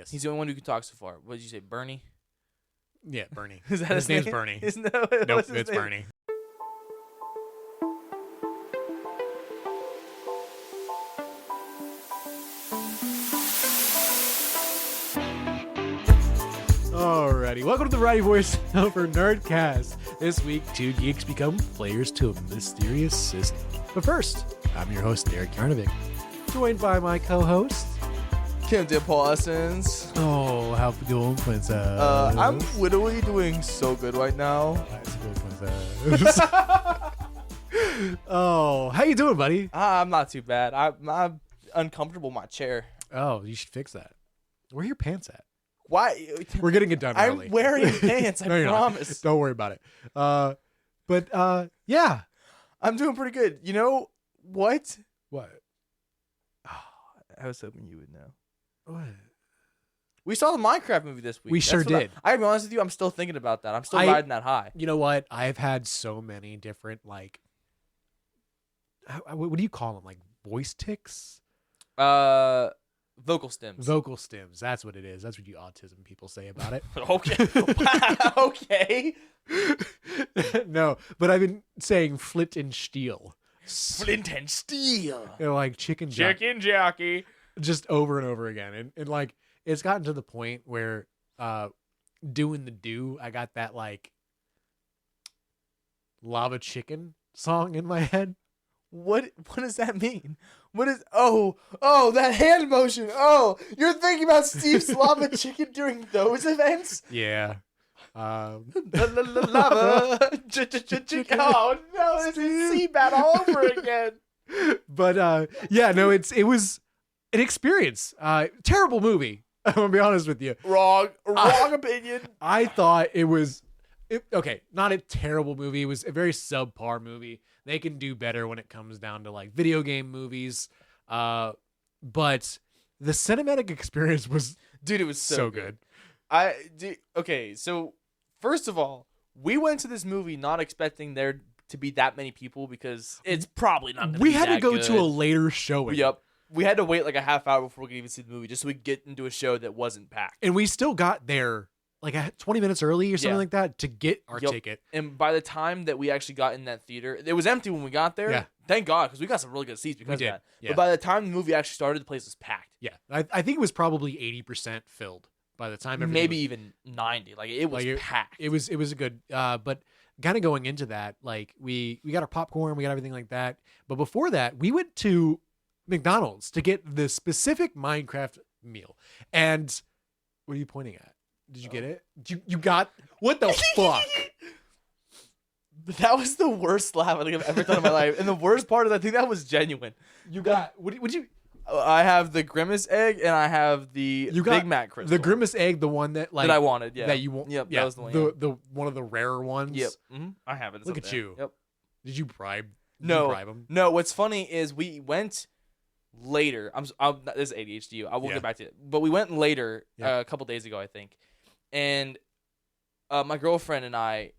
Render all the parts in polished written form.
Yes. He's the only one who can talk so far. What did you say, Bernie? Yeah, Bernie. Is that his name's name? Bernie. No, Nope, it's Bernie. Alrighty, welcome to the Variety Voiceover Nerdcast. This week, two geeks become players to a mysterious system. But first, I'm your host, Derek Yarnovic, joined by my co-host, Kim DePaulsons. Oh, how's it going, princess? I'm literally doing so good right now. How's it going, princess? Oh, how you doing, buddy? I'm not too bad. I'm uncomfortable in my chair. Oh, you should fix that. Where are your pants at? Why? We're getting it done early. I'm wearing pants. I No, you're not. promise. Don't worry about it. But yeah. I'm doing pretty good. You know what? What? I was hoping you would know. What? We saw the Minecraft movie this week. We sure did. I gotta be honest with you, I'm still thinking about that. I'm still riding that high. You know what? I've had so many different, like, what do you call them? Like voice tics? Vocal stems. Vocal stems. That's what it is. That's what you autism people say about it. Okay. Okay. No, but I've been saying flint and steel. Flint and steel. You know, like chicken jockey. Just over and over again. And like, it's gotten to the point where doing the do, I got that like lava chicken song in my head. What does that mean? What is that hand motion? Oh, you're thinking about Steve's lava chicken during those events? Yeah. Lava. Oh no, this is Seabat all over again. But yeah, no, it was an experience. Terrible movie. I'm gonna be honest with you. Wrong opinion. I thought it was okay, not a terrible movie. It was a very subpar movie. They can do better when it comes down to like video game movies. But the cinematic experience was, dude, it was so good. Okay, so first of all, we went to this movie not expecting there to be that many people because it's probably not gonna be had to that go good. to a later showing. Yep. We had to wait like a half hour before we could even see the movie just so we could get into a show that wasn't packed. And we still got there like 20 minutes early or something like that to get our ticket. And by the time that we actually got in that theater, it was empty when we got there. Yeah. Thank God, because we got some really good seats because of that. Yeah. But by the time the movie actually started, the place was packed. Yeah. I think it was probably 80% filled by the time everything maybe even 90. Like it was packed. It was a good but kind of going into that, like we got our popcorn, we got everything like that. But before that, we went to McDonald's to get the specific Minecraft meal. And what are you pointing at? Did you get it? You got what the fuck? That was the worst laugh I think I've ever done in my life. And the worst part is I think that was genuine. You got what you I have the Grimace egg and I have the Big Mac crystal. The Grimace egg, the one that like that I wanted, yeah. That you want. Yep, yeah, that was the one. The one of the rarer ones. Yep. Mm-hmm. I have it. It's Look up at there. you. Yep. Did you bribe? No. Bribe him? No, what's funny is we went later. This is ADHD. I will get back to it. But we went later a couple days ago, I think. And my girlfriend and I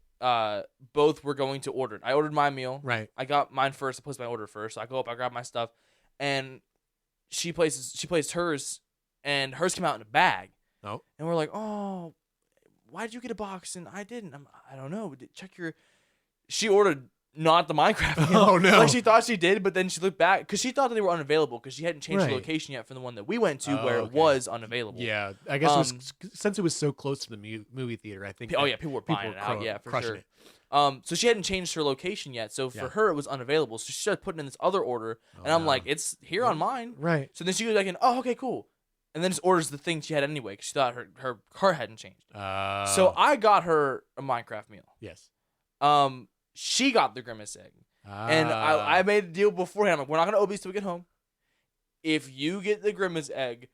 both were going to order it. I ordered my meal. Right. I got mine first. I placed my order first. So I go up, I grab my stuff, and she placed hers, and hers came out in a bag. Oh. And we're like, oh, why did you get a box and I didn't? I don't know. Check your. She ordered not the Minecraft meal. Oh no! Like she thought she did, but then she looked back because she thought that they were unavailable because she hadn't changed the location yet from the one that we went to where it was unavailable. Yeah, I guess it was, since it was so close to the movie theater, I think. Oh yeah, people were buying it out. Yeah, for sure. It. So she hadn't changed her location yet, so for her it was unavailable. So she started putting in this other order, and I'm like, it's here on mine. Right. So then she was like, oh, okay, cool. And then just orders the thing she had anyway because she thought her car hadn't changed. So I got her a Minecraft meal. Yes. She got the Grimace egg. And I made a deal beforehand. Like, we're not going to obese till we get home. If you get the Grimace egg,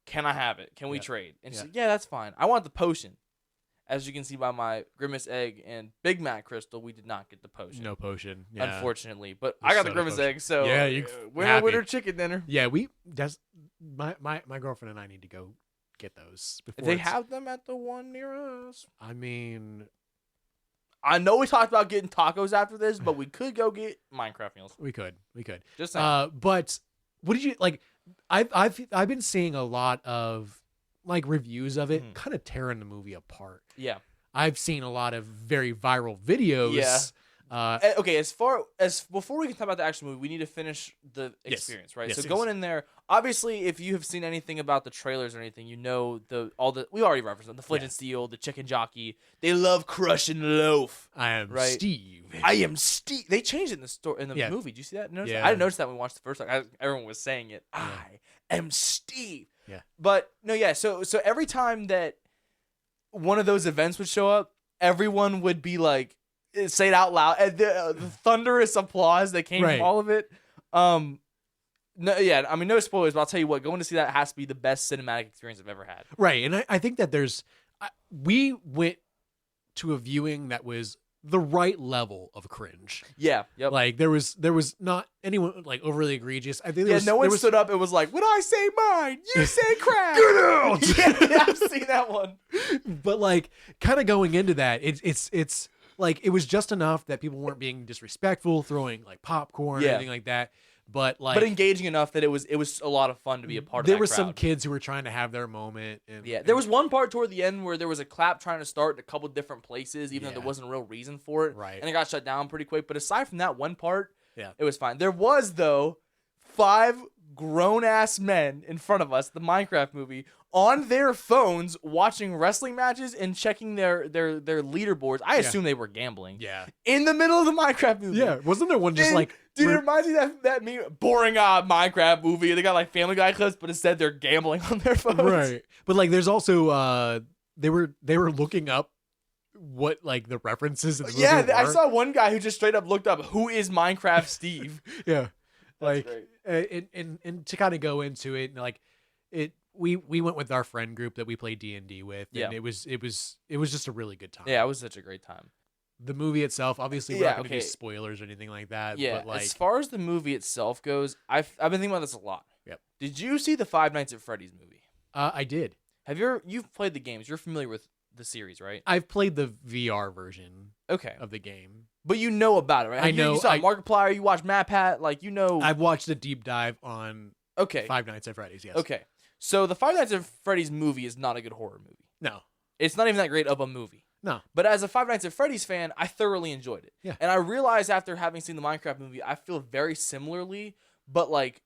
can I have it? Can we trade? And she's like, yeah, that's fine. I want the potion. As you can see by my Grimace egg and Big Mac crystal, we did not get the potion. No potion. Yeah. Unfortunately. But I got the Grimace egg, so winner chicken dinner. Yeah, my girlfriend and I need to go get those. They have them at the one near us. I mean, I know we talked about getting tacos after this, but we could go get Minecraft meals. We could. Just saying. But what did you like? I've been seeing a lot of like reviews of it kind of tearing the movie apart. Yeah. I've seen a lot of very viral videos. Yeah. Okay, before we can talk about the actual movie, we need to finish the experience, right? Yes, so yes. going in there, obviously, if you have seen anything about the trailers or anything, you know we already referenced them. The Flint and Steel, the chicken jockey, they love crushing loaf. I am Steve. I am Steve. They changed it in the movie. Did you see that? Notice that? I didn't notice that when we watched the first time. Everyone was saying it. I am Steve. Yeah. But no, yeah. So every time that one of those events would show up, everyone would be like, say it out loud, and the thunderous applause that came from all of it. No, I mean, no spoilers, but I'll tell you what, going to see that has to be the best cinematic experience I've ever had. Right, and I think that we went to a viewing that was the right level of cringe. Yeah, yep. Like there was not anyone like overly egregious. I think no one stood up and was like, "When I say mine, you say crap." Get out! Yeah, I've seen that one. But like, kind of going into that, it's like it was just enough that people weren't being disrespectful, throwing like popcorn or anything like that. But engaging enough that it was a lot of fun to be a part of. There were some kids who were trying to have their moment. There was one part toward the end where there was a clap trying to start in a couple different places, even though there wasn't a real reason for it. Right. And it got shut down pretty quick. But aside from that one part, it was fine. There was, though, 5 grown-ass men in front of us, the Minecraft movie, on their phones watching wrestling matches and checking their leaderboards. I assume they were gambling. Yeah. In the middle of the Minecraft movie. Yeah. Wasn't there one just like... Dude, it reminds me of that meme, boring Minecraft movie. They got like Family Guy clips, but instead they're gambling on their phones. Right. But like there's also they were looking up what like the references in the movie were. I saw one guy who just straight up looked up who is Minecraft Steve. Yeah. That's like and to kind of go into it, like we went with our friend group that we played D&D with, and it was just a really good time. Yeah, it was such a great time. The movie itself, obviously, we're not going to do spoilers or anything like that. Yeah, but like, as far as the movie itself goes, I've been thinking about this a lot. Yep. Did you see the Five Nights at Freddy's movie? I did. You've played the games? You're familiar with the series, right? I've played the VR version. Okay. Of the game, but you know about it, right? I know. You saw Markiplier. You watched MatPat. Like you know. I've watched a deep dive on. Five Nights at Freddy's. Yes. Okay. So the Five Nights at Freddy's movie is not a good horror movie. No. It's not even that great of a movie. No. But as a Five Nights at Freddy's fan, I thoroughly enjoyed it. Yeah. And I realized after having seen the Minecraft movie, I feel very similarly, but like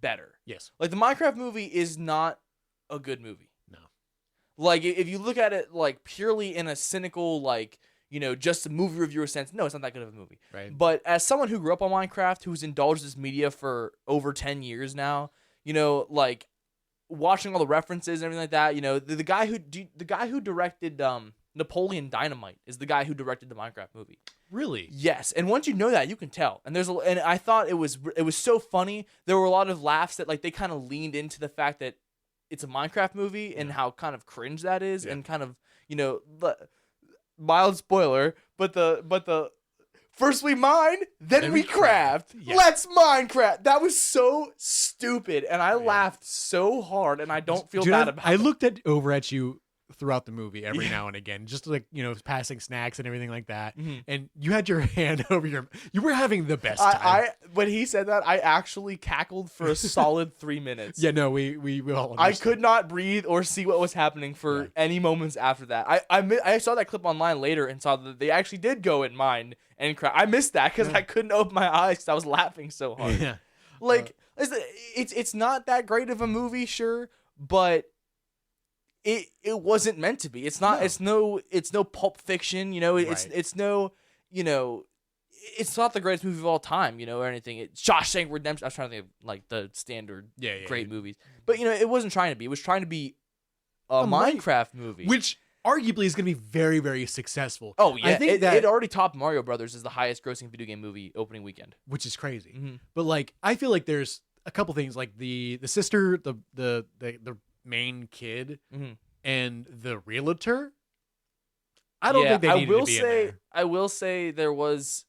better. Yes. Like the Minecraft movie is not a good movie. No. Like if you look at it like purely in a cynical, like, you know, just a movie reviewer sense, no, it's not that good of a movie. Right. But as someone who grew up on Minecraft, who's indulged this media for over 10 years now, you know, like watching all the references and everything like that, you know, the guy who directed Napoleon Dynamite is the guy who directed the Minecraft movie. Really? Yes, and once you know that, you can tell. And and I thought it was so funny. There were a lot of laughs that like they kind of leaned into the fact that it's a Minecraft movie and how kind of cringe that is, and kind of, you know, mild spoiler, but the first we mine, then we craft. Yeah. Let's Minecraft. That was so stupid, and I laughed so hard, and I don't feel bad about it. I looked over at you throughout the movie every now and again, just like, you know, passing snacks and everything like that. Mm-hmm. And you had your hand over you were having the best time. When he said that, I actually cackled for a solid 3 minutes. Yeah, no, we all understood. I could not breathe or see what was happening for any moments after that. I saw that clip online later and saw that they actually did go and mine and craft. I missed that because I couldn't open my eyes because I was laughing so hard. Yeah. Like, it's not that great of a movie, sure, but it wasn't meant to be. It's not. No. It's no Pulp Fiction. You know. It's no. You know. It's not the greatest movie of all time. You know, or anything. It's Shawshank Redemption. I was trying to think of like the standard great movies, but you know, it wasn't trying to be. It was trying to be a Minecraft movie, which arguably is going to be very, very successful. Oh yeah, I think it already topped Mario Brothers as the highest grossing video game movie opening weekend, which is crazy. Mm-hmm. But like, I feel like there's a couple things, like the sister, the main kid, and the realtor. I don't think they needed to be in there. I will say there was,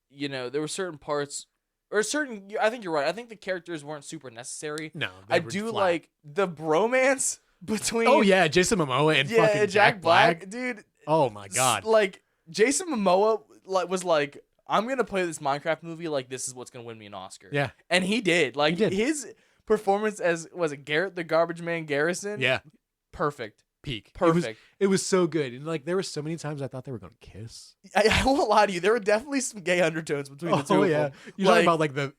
you know, there were certain parts or certain. I think you're right. I think the characters weren't super necessary. No, I do like the bromance between. Oh yeah, Jason Momoa and fucking Jack Black, dude. Oh my god, like Jason Momoa was like, I'm gonna play this Minecraft movie like this is what's gonna win me an Oscar. Yeah, and he did. Like his performance as was it Garrett the Garbage Man Garrison? Yeah, Perfect. peak. Perfect. It was so good, and like there were so many times I thought they were gonna kiss. I won't lie to you. There were definitely some gay undertones between the two of them. You're talking about like the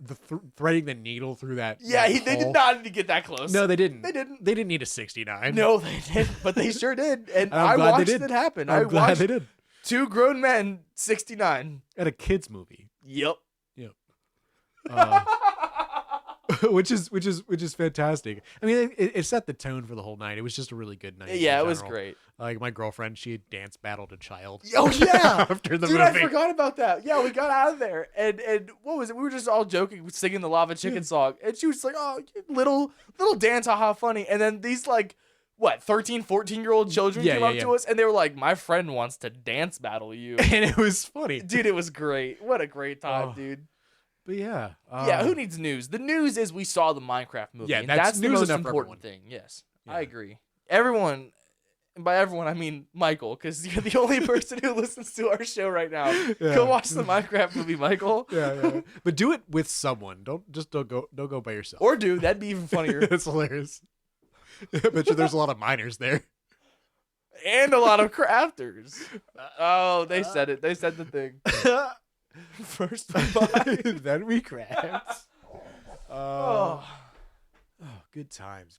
threading the needle through that. Yeah, that they did hole. not need to get that close. No, they didn't. They didn't. They didn't need a 69. No, they didn't. But they sure did, and I'm I glad they watched did. it happen. I'm I glad watched they did. 2 grown men 69. At a kids movie. Yep. Which is fantastic. I mean, it set the tone for the whole night. It was just a really good night. Yeah, in it was general. great. Like my girlfriend, she had dance battled a child. Oh yeah, after the dude, movie. I forgot about that. Yeah, we got out of there, and what was it? We were just all joking, singing the Lava Chicken song, and she was like, "Oh, little dance, how funny!" And then these like, what, 13, 14-year-old children came up to us, and they were like, "My friend wants to dance battle you," And it was funny, dude. It was great. What a great time, dude. But yeah, yeah. Who needs news? The news is we saw the Minecraft movie. Yeah, and that's the news most enough for important everyone. thing. Yes, Yeah. I agree. Everyone. And by everyone, I mean Michael, because you're the only person who listens to our show right now. Yeah. Go watch the Minecraft movie, Michael. Yeah. But do it with someone. Don't go by yourself. Or do. That'd be even funnier. It's hilarious. I bet you there's a lot of minors there. And a lot of crafters. Oh, they said it. They said the thing. First we buy. Then we craft. Oh. Good times.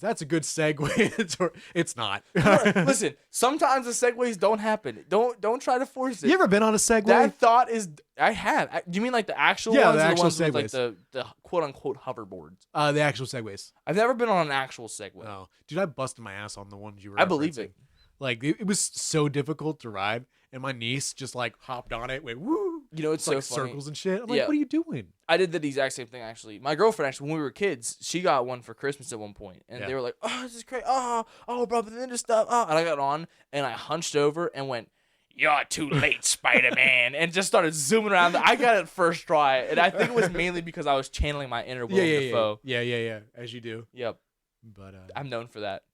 That's a good segue. It's not. Listen, sometimes the segues don't happen. Don't try to force it. You ever been on a Segway? That thought is, I have. Do you mean like the actual Yeah, ones? the or actual ones with like Segways. the quote unquote hoverboards? The actual Segways. I've never been on an actual Segway. Oh, dude, I busted my ass on the ones you were. I believe referencing. it. Like it was so difficult to ride, and my niece just like hopped on it, went woo. You know, it's so like funny. circles and shit. I'm like, Yeah. what are you doing? I did the exact same thing actually. My girlfriend actually, when we were kids, she got one for Christmas at one point, and they were like, "Oh, this is great! Oh, bro, the ninja stuff!" Oh, and I got on, and I hunched over and went, "You're too late, Spider-Man," and just started zooming around. I got it first try, and I think it was mainly because I was channeling my inner Willem Dafoe. Yeah, as you do. Yep, But I'm known for that.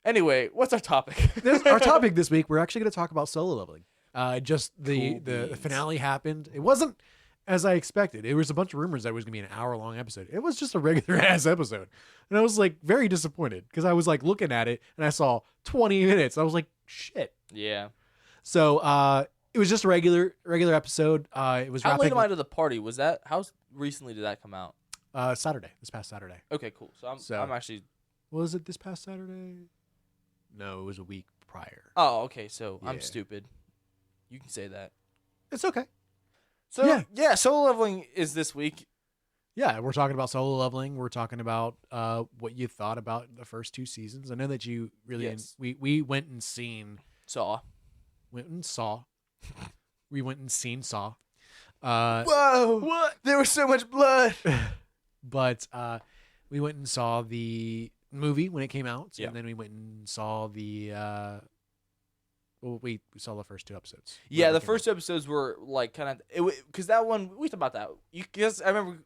Anyway, what's our topic? Our topic this week, we're actually going to talk about solo leveling. Just Cool the beans. finale happened. It wasn't as I expected. It was a bunch of rumors that it was going to be an hour-long episode. It was just a regular-ass episode. And I was like very disappointed because I was like looking at it and I saw 20 minutes. I was like, shit. Yeah. So it was just a regular episode. It was How late wrapping am I to the party? Was that how recently did that come out? Saturday, this past Saturday. Okay, cool. So I'm actually. Was it this past Saturday? No, it was a week prior. Oh, okay. So Yeah. I'm stupid. You can say that. It's okay. So yeah, solo leveling is this week. Yeah, we're talking about solo leveling. We're talking about what you thought about the first 2 seasons. I know that you really Yes. we went and seen Saw. we went and seen Saw. Whoa! What? There was so much blood. But we went and saw the movie when it came out, Yeah. and then we went and saw the. We saw the first 2 episodes. Yeah, Whenever the it came first 2 episodes were like kind of because that one we talked about that. Because I remember,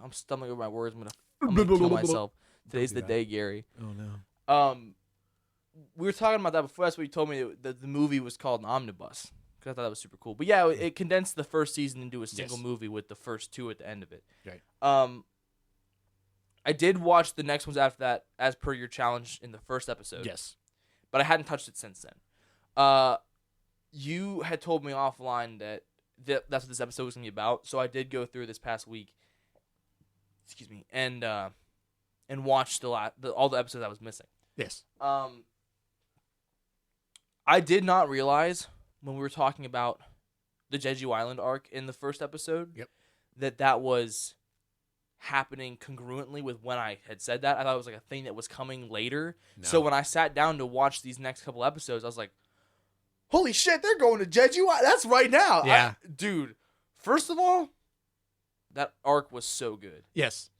I'm stumbling over my words. I'm gonna kill myself. Today's do the that. day, Gary. out. Oh no. We were talking about that before. That's what you told me that the movie was called an omnibus. Because I thought that was super cool. But yeah, it condensed the first season into a single movie with the first 2 at the end of it. Right. I did watch the next ones after that, as per your challenge in the first episode. Yes. But I hadn't touched it since then. You had told me offline that that's what this episode was going to be about. So I did go through this past week. Excuse me, and watch all the episodes I was missing. Yes. I did not realize when we were talking about the Jeju Island arc in the first episode that was happening congruently with when I had said that. I thought it was like a thing that was coming later. No. So when I sat down to watch these next couple episodes, I was like, holy shit, they're going to Jeju Island. That's right now. Yeah. Dude, first of all, that arc was so good. Yes.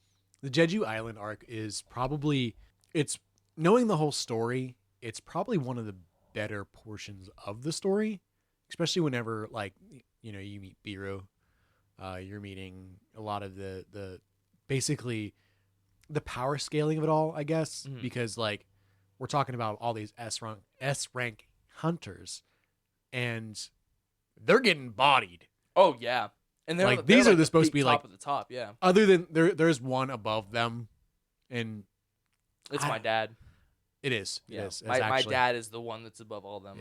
The Jeju Island arc is probably, it's knowing the whole story, it's probably one of the better portions of the story, especially whenever, like, you know, you meet Biro, you're meeting a lot of the basically the power scaling of it all, I guess, because like we're talking about all these S rank hunters and they're getting bodied. Oh, yeah. And like these are supposed to be like top of the top. Yeah. Other than there's one above them, and it's my dad. It is. Yeah. It is. My dad is the one that's above all of them.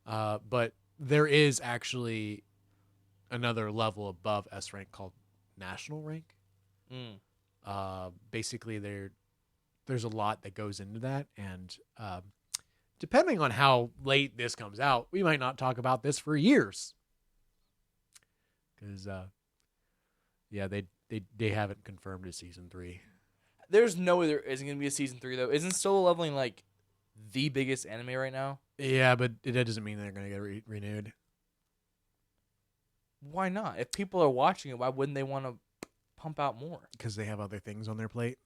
Yeah. But there is actually another level above S rank called national rank. Basically, there's a lot that goes into that, and depending on how late this comes out, we might not talk about this for years. Because, they haven't confirmed a season 3. There's no way there isn't going to be a season 3, though. Isn't Solo Leveling, like, the biggest anime right now? Yeah, but that doesn't mean they're going to get renewed. Why not? If people are watching it, why wouldn't they want to pump out more? Because they have other things on their plate.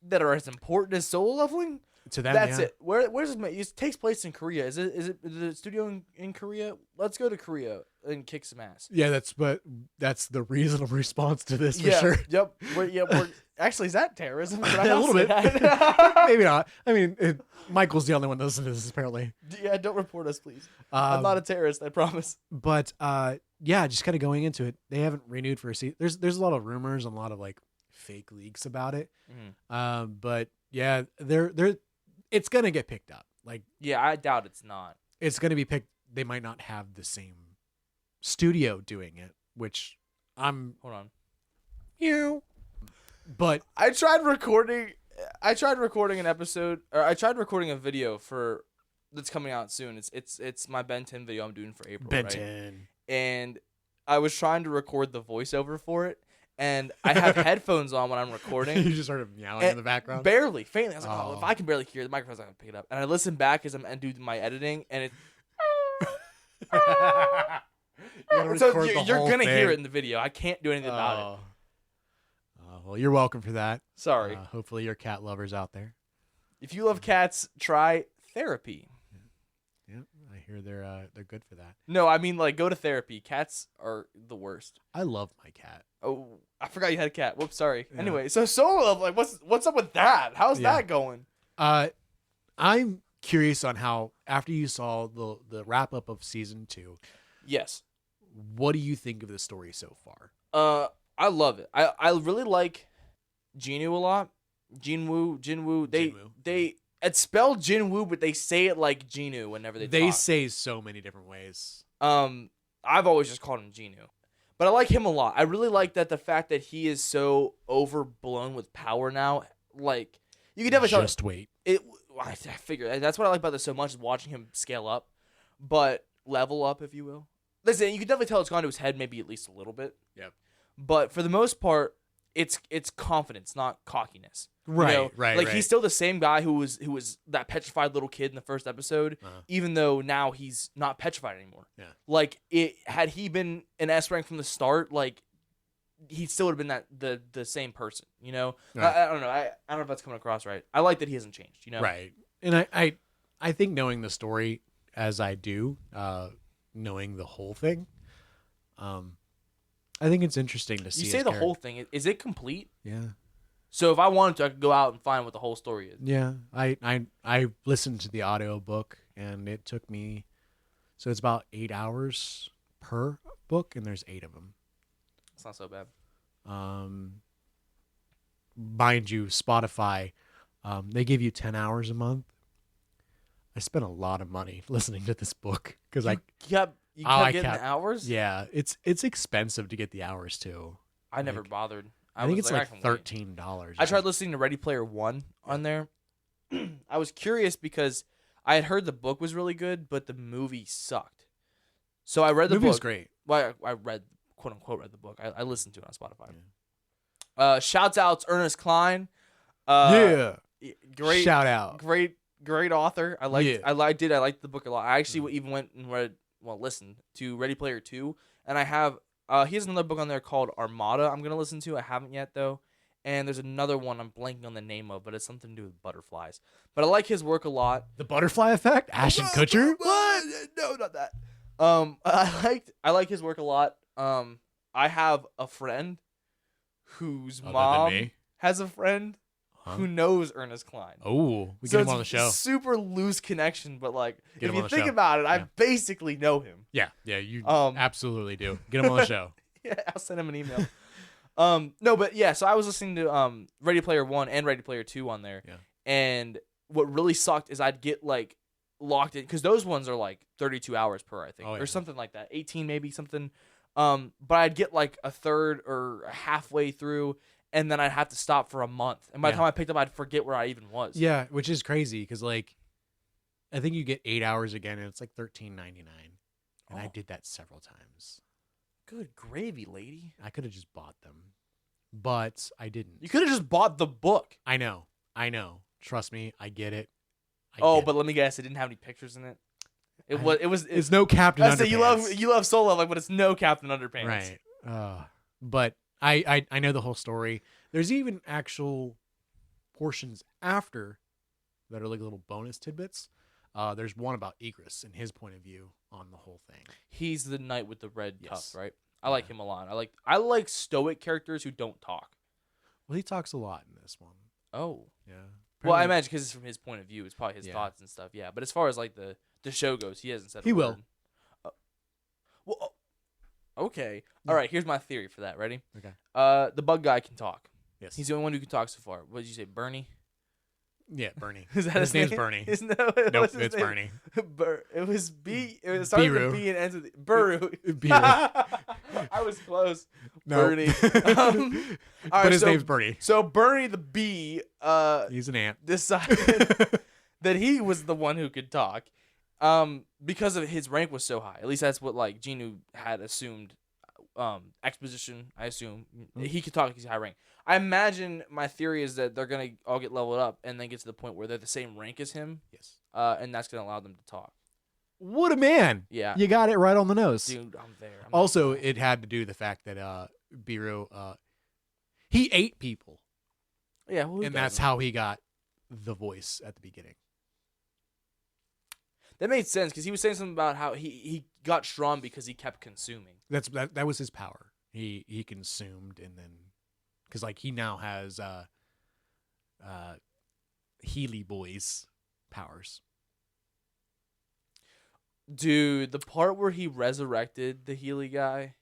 That are as important as Solo Leveling? To them, That's yeah. it. Where's it? It takes place in Korea. Is it the studio in Korea? Let's go to Korea and kick some ass. Yeah, that's the reasonable response to this for yeah, sure. Yep. We're actually, is that terrorism? A little bit. Maybe not. I mean, Michael's the only one that listens to this, apparently. Yeah, don't report us, please. I'm not a terrorist, I promise. But yeah, just kind of going into it, they haven't renewed for a season. There's a lot of rumors and a lot of like fake leaks about it. But yeah, it's gonna get picked up. Like, yeah, I doubt it's not. It's gonna be picked. They might not have the same studio doing it, which hold on. But I tried recording an episode, or I tried recording a video for that's coming out soon. It's my Ben 10 video I'm doing for April. Ben right? 10. And I was trying to record the voiceover for it, and I have headphones on when I'm recording. You just started meowing in the background? Barely, faintly. I was like, if I can barely hear the microphone's not gonna pick it up. And I listen back as I'm and do my editing, and it. So you're gonna hear it in the video. I can't do anything about it. Well, you're welcome for that. Sorry. Hopefully, you're cat lovers out there. If you love cats, try therapy. Yeah, I hear they're good for that. No, I mean like go to therapy. Cats are the worst. I love my cat. Oh, I forgot you had a cat. Whoops, sorry. Yeah. Anyway, so Solo, like, what's up with that? How's that going? I'm curious on how after you saw the wrap up of season 2. Yes. What do you think of the story so far? I love it. I really like Jinwoo a lot. Jinwoo. They it's spelled Jinwoo, but they say it like Jinu whenever they talk. Say so many different ways. I've always just called him Jinu. But I like him a lot. I really like that the fact that he is so overblown with power now. Like, you can definitely tell. Just wait. I figure that's what I like about this so much is watching him scale up, but level up, if you will. Listen, you can definitely tell it's gone to his head, maybe at least a little bit. Yep. But for the most part, it's confidence, not cockiness. Right, you know? right. Like he's still the same guy who was that petrified little kid in the first episode, even though now he's not petrified anymore. Yeah. Like had he been an S rank from the start, like he still would have been the same person. You know, right. I don't know. I don't know if that's coming across right. I like that he hasn't changed. You know, right. And I think knowing the story as I do, knowing the whole thing, I think it's interesting to see. You say the whole thing. Is it complete? Yeah. So if I wanted to, I could go out and find what the whole story is. Yeah. I listened to the audio book, and it took me, so it's about 8 hours per book, and there's 8 of them. It's not so bad. Mind you, Spotify, they give you 10 hours a month. I spent a lot of money listening to this book because you kept getting the hours. Yeah, it's expensive to get the hours too. I never bothered. I think it's like $13. I tried listening to Ready Player One on there. I was curious because I had heard the book was really good, but the movie sucked. So I read the book. The movie was great. Well, I read, quote unquote, read the book. I listened to it on Spotify. Yeah. Shouts outs Ernest Cline. Yeah. Great. Shout out. Great author. I liked the book a lot. I actually even went and listened to Ready Player 2, and I have he has another book on there called Armada I'm gonna listen to. I haven't yet though. And there's another one I'm blanking on the name of, but it's something to do with butterflies. But I like his work a lot. The Butterfly Effect? Ashton Kutcher? What? No, not that. I like his work a lot. I have a friend whose mom has a friend who knows Ernest Cline. Oh, we get him on the show. Super loose connection, but like Get if him you on the think show. about it, Yeah. I basically know him. Yeah, you absolutely do. Get him on the show. Yeah, I'll send him an email. No, but yeah, so I was listening to Ready Player 1 and Ready Player 2 on there. Yeah. And what really sucked is I'd get like locked in because those ones are like 32 hours per, I think, or something like that. 18 maybe, something. But I'd get like a third or halfway through, and then I'd have to stop for a month. And by the time I picked up, I'd forget where I even was. Yeah, which is crazy because like I think you get 8 hours again, and it's like $13.99, and I did that several times. Good gravy, lady. I could have just bought them, but I didn't. You could have just bought the book. I know. Trust me, I get it. But let me guess, it didn't have any pictures in it. It's no Captain Underpants. You love Soul Leveling, but it's no Captain Underpants. Right. But I know the whole story. There's even actual portions after that are like little bonus tidbits. There's one about Egress and his point of view on the whole thing. He's the knight with the red tufts, right? I like him a lot. I like stoic characters who don't talk. Well, he talks a lot in this one. Oh. Yeah. Well, I imagine because it's from his point of view. It's probably his thoughts and stuff. Yeah. But as far as like the show goes, he hasn't said a word. He will. Okay. Yeah. All right. Here's my theory for that. Ready? Okay. The bug guy can talk. Yes. He's the only one who can talk so far. What did you say, Bernie? Yeah, Bernie. Is that his name's name? Bernie. Nope, it's Bernie. It was B. It started with B and ends with Buru. I was close. No. Bernie. But his name's Bernie. So Bernie the bee. He's an ant. Decided that he was the one who could talk, because of his rank was so high. At least that's what like Genu had assumed. Exposition, I assume he could talk. He's high rank. I imagine my theory is that they're gonna all get leveled up and then get to the point where they're the same rank as him. Yes. And that's gonna allow them to talk. What a man! Yeah, you got it right on the nose, dude. I'm there. Also, it had to do with the fact that Biro, he ate people. Yeah, and that's how he got the voice at the beginning. That made sense because he was saying something about how he got strong because he kept consuming. That was his power. He consumed, and then because like he now has Healy Boys powers. Dude, the part where he resurrected the Healy guy,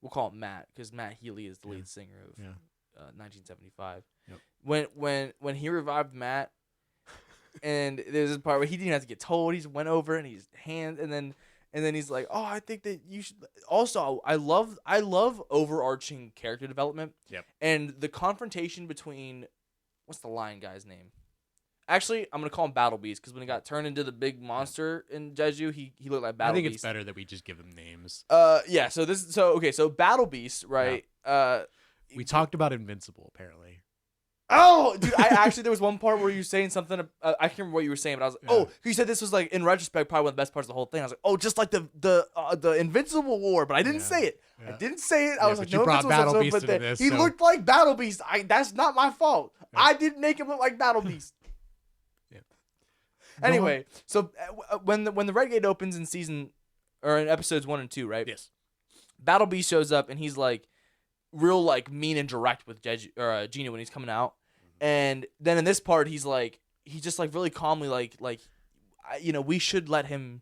we'll call him Matt because Matt Healy is the lead singer of 1975. Yep. When he revived Matt. And there's this part where he didn't have to get told. He just went over and he's and then he's like, "Oh, I think that you should." Also, I love overarching character development. Yep. And the confrontation between what's the lion guy's name? Actually, I'm gonna call him Battle Beast because when he got turned into the big monster in Jeju, he looked like Battle Beast. I think it's better that we just give him names. Yeah. So Battle Beast, right? Yeah. We talked about Invincible apparently. Oh, dude! There was one part where you were saying something. I can't remember what you were saying, but I was like, "Oh, you said this was like in retrospect probably one of the best parts of the whole thing." I was like, "Oh, just like the Invincible War," but I didn't say it. Yeah. I didn't say it. I was like, "No, Battle Beast into this, he looked like Battle Beast." That's not my fault. Yeah. I didn't make him look like Battle Beast. Yeah. Anyway, so when the Red Gate opens in episodes 1 and 2, right? Yes. Battle Beast shows up and he's like real like mean and direct with Geno when he's coming out. And then in this part, he's just like really calmly like we should let him,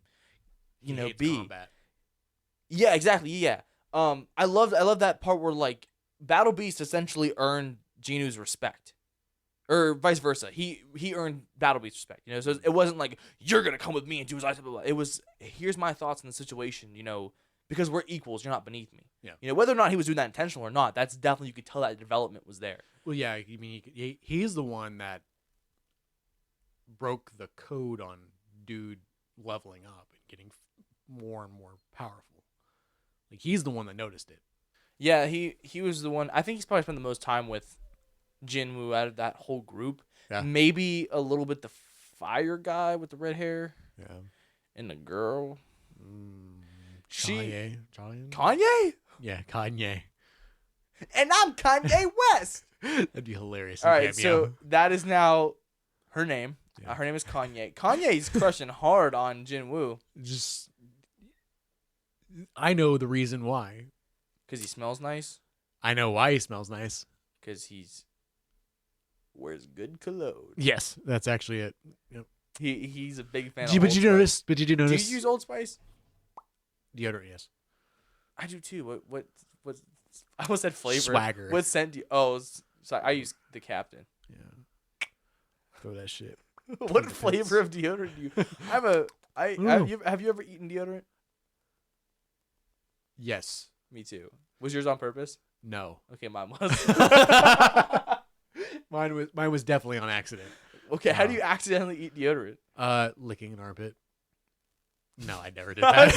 be. Combat. Yeah, exactly. Yeah. I love that part where like Battle Beast essentially earned Genu's respect, or vice versa. He earned Battle Beast's respect. So it wasn't like you're gonna come with me and do as I say. It was here's my thoughts on the situation. Because we're equals. You're not beneath me. Yeah. Whether or not he was doing that intentional or not, that's definitely you could tell that development was there. Well, yeah. I mean, he's the one that broke the code on dude leveling up and getting more and more powerful. Like he's the one that noticed it. Yeah, he was the one. I think he's probably spent the most time with Jinwoo out of that whole group. Yeah. Maybe a little bit the fire guy with the red hair. Yeah. And the girl. Kanye? Yeah, Kanye. And I'm Kanye West. That'd be hilarious. All right, so that is now her name. Yeah. Her name is Kanye. Kanye's crushing hard on Jinwoo. I know the reason why. Because he smells nice? I know why he smells nice. Because he's wears good cologne. Yes, that's actually it. Yep. He's a big fan. But of did Old you Spice. notice? But did you notice? Do you use Old Spice? Deodorant? Yes. I do too. What? I almost said flavor. Swagger. What scent do you? Oh, sorry. I use the Captain. Yeah. Throw that shit. What flavor of deodorant do you? Have you ever eaten deodorant? Yes. Me too. Was yours on purpose? No. Okay, mine was. Mine was definitely on accident. Okay, how do you accidentally eat deodorant? Licking an armpit. No, I never did that.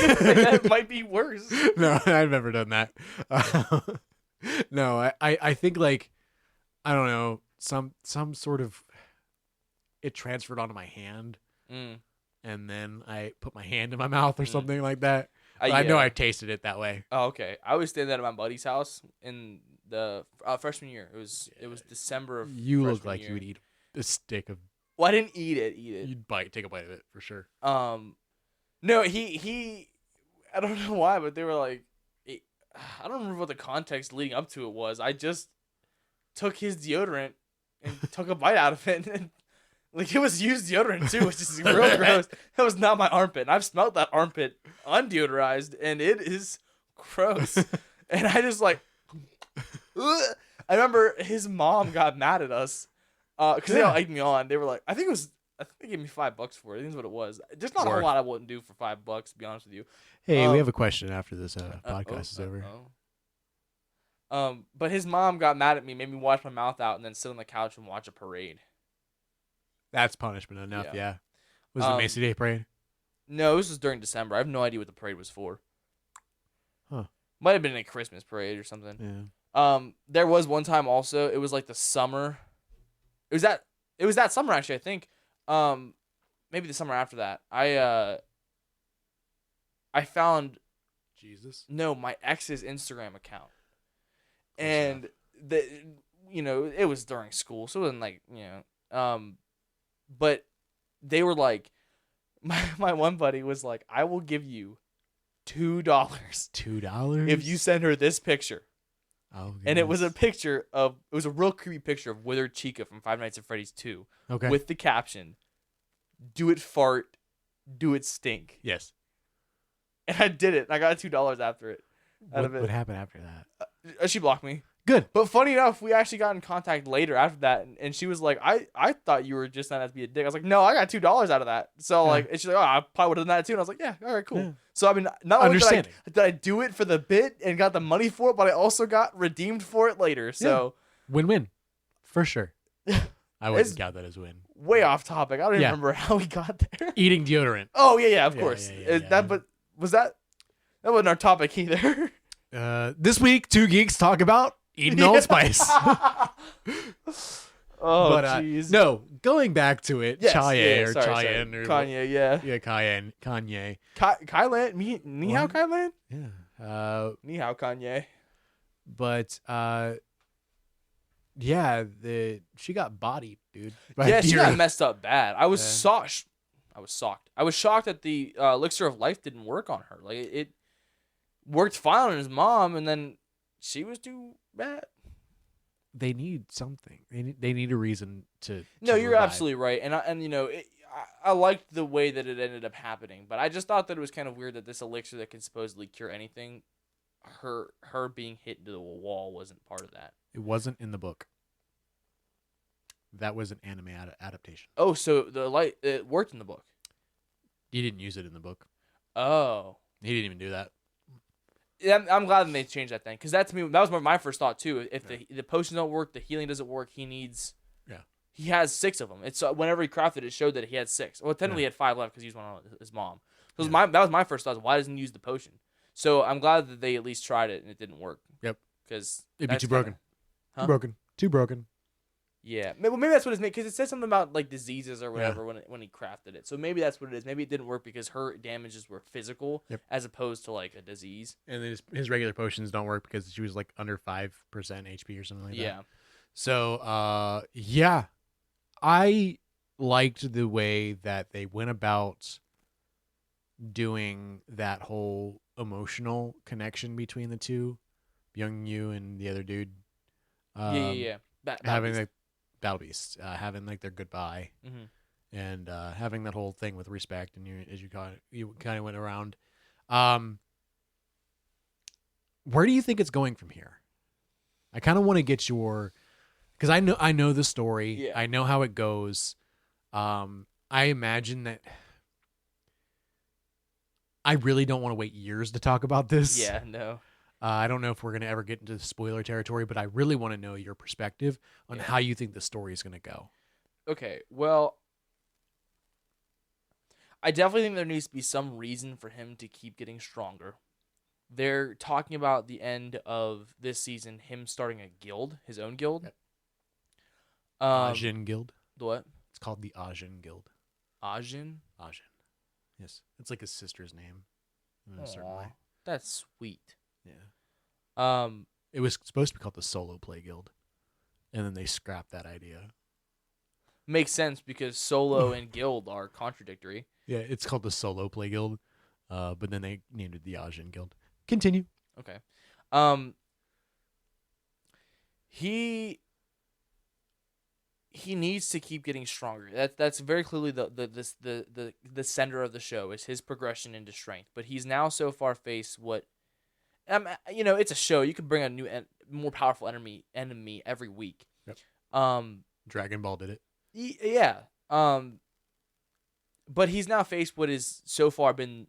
That might be worse. No, I've never done that. No, I think like I don't know, some sort of it transferred onto my hand, and then I put my hand in my mouth or something like that. I know I tasted it that way. Oh, okay. I was staying at my buddy's house in the freshman year. It was December of. You look freshman like year. you would eat a stick of. Well, I didn't eat it. You'd take a bite of it for sure. No, he. I don't know why, but they were like, I don't remember what the context leading up to it was. I just took his deodorant and took a bite out of it. And, like, it was used deodorant too, which is real gross. That was not my armpit. And I've smelled that armpit undeodorized, and it is gross. And I just like, ugh. I remember his mom got mad at us because they all egged me on. They were like, I think they gave me $5 for it. I think that's what it was. There's not a whole lot I wouldn't do for $5, to be honest with you. Hey, we have a question after this podcast is over. But his mom got mad at me, made me wash my mouth out, and then sit on the couch and watch a parade. That's punishment enough, yeah. Was it the Macy Day parade? No, this was during December. I have no idea what the parade was for. Huh. Might have been a Christmas parade or something. Yeah. There was one time also, it was like the summer. It was that summer actually, I think. Maybe the summer after that. I found my ex's Instagram account. And it was during school, so it wasn't like, but they were like, my one buddy was like, I will give you $2. $2? If you send her this picture. Oh, and it was a real creepy picture of Withered Chica from Five Nights at Freddy's 2. Okay. With the caption, "Do it fart, do it stink." Yes. And I did it. I got $2 after it. What happened after that? She blocked me. Good. But funny enough, we actually got in contact later after that, and she was like, I thought you were just not to be a dick. I was like, no, I got $2 out of that. So like, and she's like, oh, I probably would have done that too. And I was like, yeah, all right, cool. Yeah. So I mean, not only did I do it for the bit and got the money for it, but I also got redeemed for it later. So win-win, for sure. I wouldn't count that as win. Way off topic. I don't even remember how we got there. Eating deodorant. Oh yeah, of course. But was that wasn't our topic either. This week, two geeks talk about eating Old Spice. Jeez. No, going back to it, yes, Cheyenne or Cheyenne or Kanye, yeah. Yeah, Kanye. Kylan, ni hao Kylan? Yeah. Ni hao Kanye. But she got bodied, dude. Yeah, she got messed up bad. I was shocked. I was shocked that the elixir of life didn't work on her. Like it worked fine on his mom, and then she was too bad. They need something. They need a reason to. No, you're revive. absolutely right, and I liked the way that it ended up happening, but I just thought that it was kind of weird that this elixir that can supposedly cure anything, her being hit into the wall wasn't part of that. It wasn't in the book. That was an anime adaptation. Oh, so it worked in the book. He didn't use it in the book. Oh, he didn't even do that. Yeah, I'm glad that they changed that thing, because that was my first thought too. If the potions don't work, the healing doesn't work. He has 6 of them. It's whenever he crafted it, showed that he had 6. Well, technically he had 5 left because he used one on his mom. So that was my first thought. Why doesn't he use the potion? So I'm glad that they at least tried it and it didn't work. Yep. Because it'd be too broken. Huh? Too broken. Yeah. Maybe that's what it's made, because it said something about like diseases or whatever when he crafted it. So maybe that's what it is. Maybe it didn't work because her damages were physical as opposed to like a disease. And then his regular potions don't work because she was like under 5% HP or something like that. Yeah. So I liked the way that they went about doing that whole emotional connection between the two, Young Yu and the other dude. Yeah. Having Battle Beasts, having like their goodbye, and having that whole thing with respect, and you kind of went around. Where do you think it's going from here? I kind of want to get your, because I know the story. Yeah. I know how it goes. I imagine that I really don't want to wait years to talk about this. Yeah, no. I don't know if we're going to ever get into spoiler territory, but I really want to know your perspective on how you think the story is going to go. Okay, well, I definitely think there needs to be some reason for him to keep getting stronger. They're talking about the end of this season, him starting a guild, his own guild. Yep. Ajin Guild. The what? It's called the Ajin Guild. Ajin? Ajin. Yes. It's like his sister's name in a certain way. That's sweet. Yeah. It was supposed to be called the Solo Play Guild, and then they scrapped that idea. Makes sense because solo and guild are contradictory. Yeah, it's called the Solo Play Guild, but then they named it the Ajin Guild. Continue. Okay. He needs to keep getting stronger. That's very clearly the center of the show is his progression into strength. But he's now so far faced what, it's a show. You could bring a new more powerful enemy every week. Yep. Dragon Ball did it. Yeah. But he's now faced what is so far been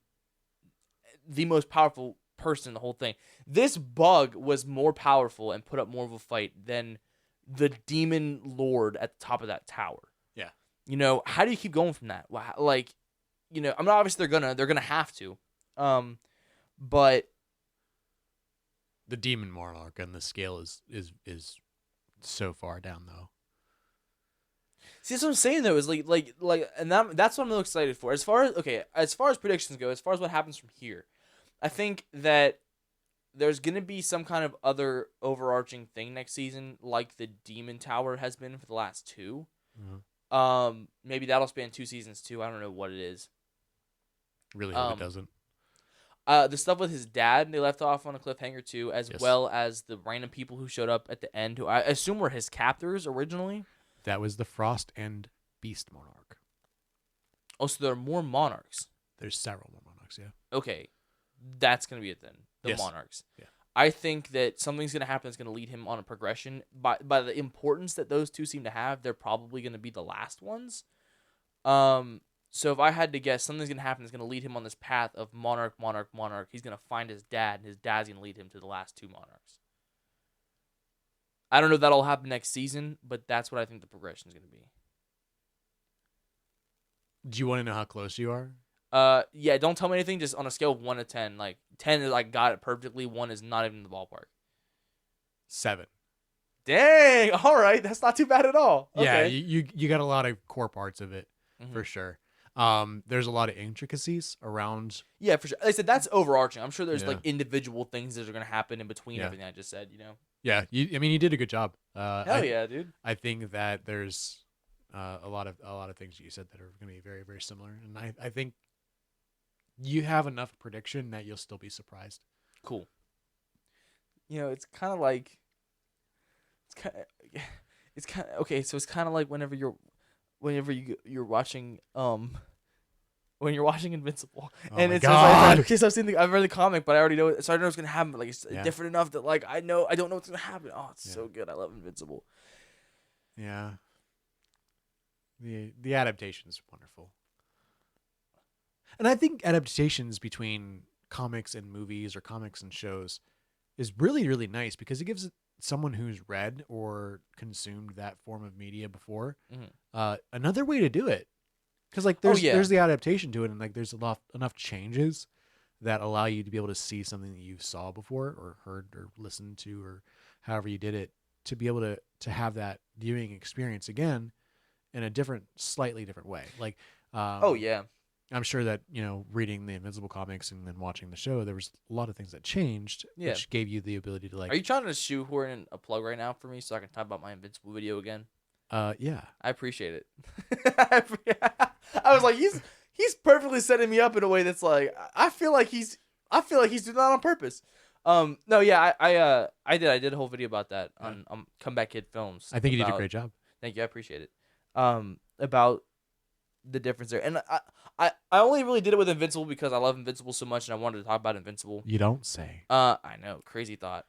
the most powerful person in the whole thing. This bug was more powerful and put up more of a fight than the demon lord at the top of that tower. Yeah. How do you keep going from that? Like, obviously they're gonna have to. But the demon monarch on the scale is so far down though. See, that's what I'm saying though, is like, and that's what I'm really excited for. As far as predictions go, as far as what happens from here, I think that there's gonna be some kind of other overarching thing next season, like the Demon Tower has been for the last two. Mm-hmm. Maybe that'll span 2 seasons too. I don't know what it is. Really hope it doesn't. The stuff with his dad, they left off on a cliffhanger too, as yes. well as the random people who showed up at the end, who I assume were his captors originally. That was the Frost and Beast Monarch. Oh, so there are more monarchs. There's several more monarchs, yeah. Okay, that's going to be it then. The yes. monarchs. Yeah. I think that something's going to happen that's going to lead him on a progression. By the importance that those two seem to have, they're probably going to be the last ones. So if I had to guess, something's going to happen that's going to lead him on this path of monarch. He's going to find his dad, and his dad's going to lead him to the last 2 monarchs. I don't know if that'll happen next season, but that's what I think the progression is going to be. Do you want to know how close you are? Yeah, don't tell me anything, just on a scale of 1 to 10. Like, 10 is like got it perfectly, 1 is not even in the ballpark. 7. Dang, all right, that's not too bad at all. Yeah, okay. you got a lot of core parts of it, for sure. There's a lot of intricacies around. Yeah, for sure. Like I said, that's overarching. I'm sure there's like individual things that are going to happen in between everything I just said, Yeah, you did a good job. Hell yeah, dude. I think that there's a lot of things you said that are going to be very, very similar, and I think you have enough prediction that you'll still be surprised. Cool. It's kind of like okay. So it's kind of like whenever you're watching when you're watching Invincible, and it's God. Like, because I've read the comic, but I already know it, so I know what's gonna happen. But like it's different enough that like I don't know what's gonna happen. Oh, it's so good. I love Invincible. Yeah. The adaptation is wonderful, and I think adaptations between comics and movies or comics and shows is really, really nice because it gives someone who's read or consumed that form of media before another way to do it. Because like there's the adaptation to it, and like there's enough changes that allow you to be able to see something that you saw before or heard or listened to or however you did it, to be able to have that viewing experience again in a slightly different way. Like I'm sure that reading the Invincible comics and then watching the show, there was a lot of things that changed, which gave you the ability to like. Are you trying to shoehorn in a plug right now for me so I can talk about my Invincible video again? Yeah. I appreciate it. I was like, he's perfectly setting me up in a way that's like I feel like he's doing that on purpose. No, yeah, I did a whole video about that on Comeback Kid Films. I think you did a great job. Thank you. I appreciate it. About the difference there. And I only really did it with Invincible because I love Invincible so much and I wanted to talk about Invincible. You don't say. I know, crazy thought.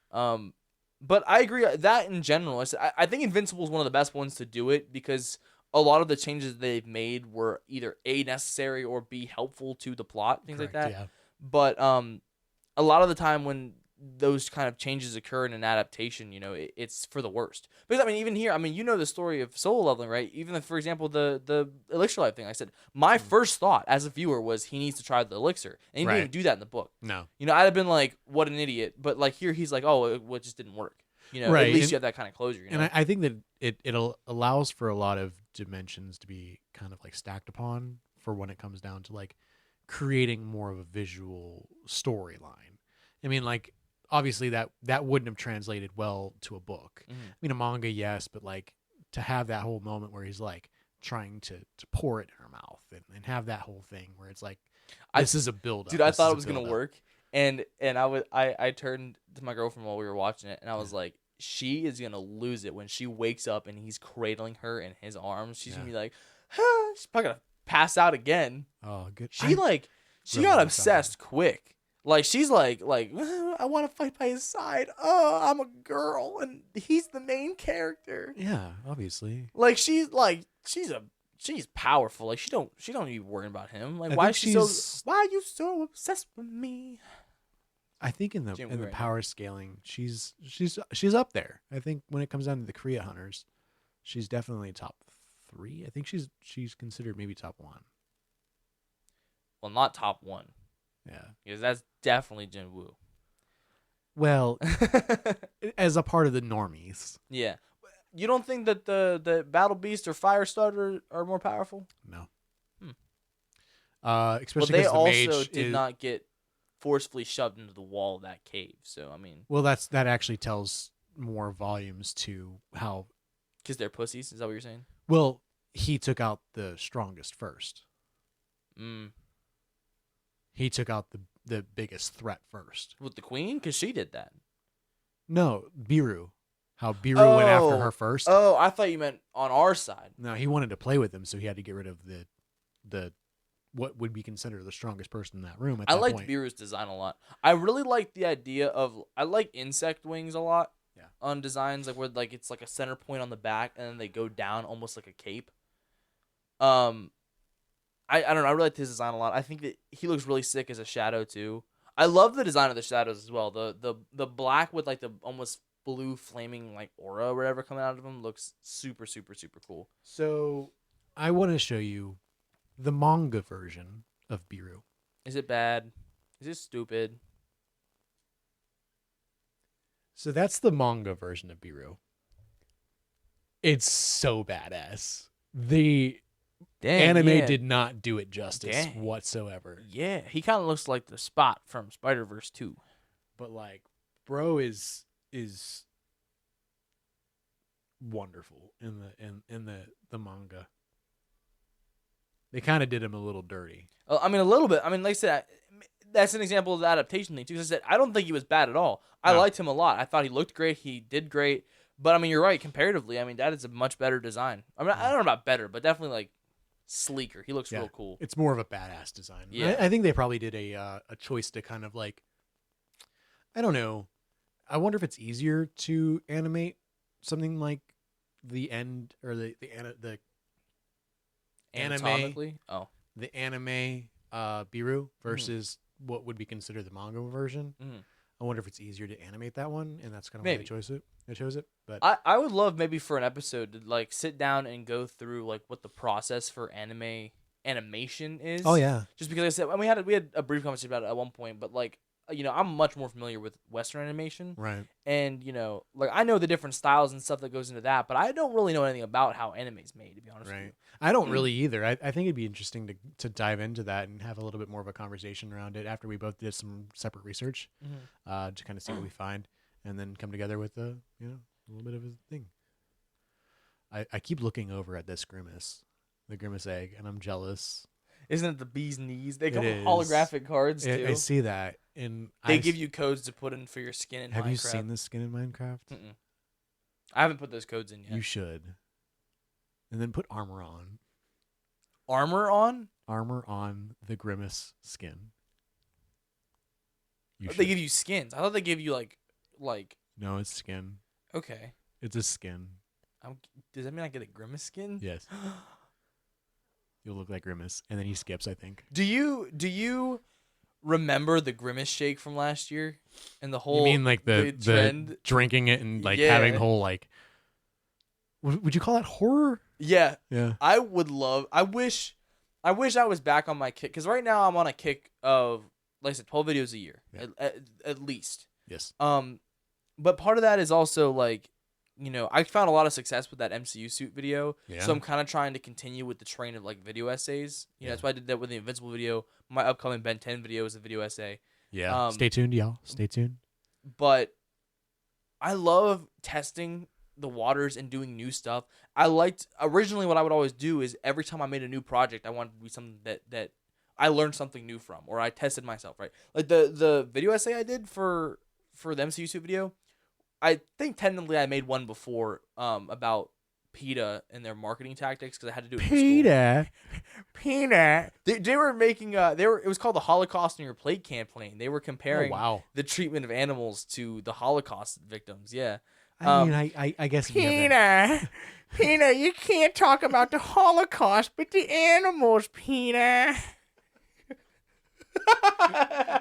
But I agree that in general, I think Invincible is one of the best ones to do it because a lot of the changes they've made were either A, necessary or B, helpful to the plot, things Correct, like that. yeah. But a lot of the time when those kind of changes occur in an adaptation, it's for the worst. Because, even here, you know the story of solo leveling, right? Even, for example, the Elixir Life thing. I said, my first thought as a viewer was he needs to try the Elixir. And he didn't even do that in the book. No. I'd have been like, what an idiot. But, here, he's like, oh, it just didn't work. Right. At least you have that kind of closure. And I think that it allows for a lot of dimensions to be kind of, stacked upon for when it comes down to, creating more of a visual storyline. Obviously that wouldn't have translated well to a book. Mm-hmm. A manga, yes, but to have that whole moment where he's trying to pour it in her mouth and have that whole thing where it's this is a build up. Dude, I thought it was gonna work, and I turned to my girlfriend while we were watching it, and I was like, she is gonna lose it when she wakes up and he's cradling her in his arms. She's gonna be like, she's probably gonna pass out again. Oh, good. She got obsessed quick. She's like, I want to fight by his side. Oh, I'm a girl, and he's the main character. Yeah, obviously. She's powerful. She don't even worry about him. Why are you so obsessed with me? I think in the power scaling, she's up there. I think when it comes down to the Korea hunters, she's definitely top 3. I think she's considered maybe top 1. Well, not top 1. Yeah, because that's definitely Jinwoo. Well, as a part of the normies. Yeah, you don't think that the Battle Beast or Firestarter are more powerful? No. Especially because they also did not get forcefully shoved into the wall of that cave. So well, that actually tells more volumes to how. Because they're pussies. Is that what you're saying? Well, he took out the strongest first. He took out the biggest threat first. With the queen? Because she did that. No, Biru. How Biru went after her first. Oh, I thought you meant on our side. No, he wanted to play with him, so he had to get rid of the what would be considered the strongest person in that room at that point. I liked Biru's design a lot. I really like the idea of... I like insect wings a lot. Yeah. On designs, where it's a center point on the back, and then they go down almost like a cape. I don't know. I really like his design a lot. I think that he looks really sick as a shadow too. I love the design of the shadows as well. The black with the almost blue flaming aura or whatever coming out of him looks super, super, super cool. So I want to show you the manga version of Biru. Is it bad? Is it stupid? So that's the manga version of Biru. It's so badass. The anime did not do it justice whatsoever. Yeah, he kind of looks like the Spot from Spider-Verse 2. But bro is wonderful in the manga. They kind of did him a little dirty. A little bit. Like I said, that's an example of the adaptation thing too. I said I don't think he was bad at all. I liked him a lot. I thought he looked great. He did great. But you're right. Comparatively, that is a much better design. I don't know about better, but definitely sleeker. He looks real cool. It's more of a badass design. Yeah. I think they probably did a choice to kind of I don't know. I wonder if it's easier to animate something like the end or the anatomically. The anime Biru versus what would be considered the manga version. Mm-hmm. I wonder if it's easier to animate that one, and that's kind of why they chose it. But I would love maybe for an episode to sit down and go through what the process for animation is. Oh yeah. Just because I said we had a brief conversation about it at one point, but I'm much more familiar with Western animation. Right. And I know the different styles and stuff that goes into that, but I don't really know anything about how anime's made, to be honest with you. I don't really either. I think it'd be interesting to dive into that and have a little bit more of a conversation around it after we both did some separate research, to kind of see what we find, and then come together with a little bit of a thing. I keep looking over at this Grimace, the Grimace egg, and I'm jealous. Isn't it the bee's knees? They come with holographic cards too. I see that, and they give you codes to put in for your skin in Minecraft. Have you seen the skin in Minecraft? I haven't put those codes in yet. You should. and then put armor on. Armor on? Armor on the Grimace skin. They give you skins. I thought they give you like. No, it's skin. Okay. It's a skin. Does that mean I get a Grimace skin? Yes. You'll look like Grimace, and then he skips, I think. Do you remember the Grimace shake from last year and the whole? You mean like the trend? drinking it and like having the whole like? Would you call that horror? Yeah. Yeah. I wish I was back on my kick, because right now I'm on a kick of, like I said, 12 videos a year, at least. Yes. But part of that is also like, I found a lot of success with that MCU suit video. Yeah. So I'm kind of trying to continue with the train of like video essays. That's why I did that with the Invincible video. My upcoming Ben 10 video is a video essay. Yeah. Stay tuned, y'all. Stay tuned. But I love testing the waters and doing new stuff. Originally what I would always do is every time I made a new project, I wanted to be something that I learned something new from, or I tested myself, right? Like the video essay I did for the MCU suit video, I think technically I made one before about PETA and their marketing tactics, because I had to do it in school. PETA. They were making it was called the Holocaust on Your Plate campaign. They were comparing the treatment of animals to the Holocaust victims. Yeah. I mean, I guess PETA, you can't talk about the Holocaust, but the animals, PETA.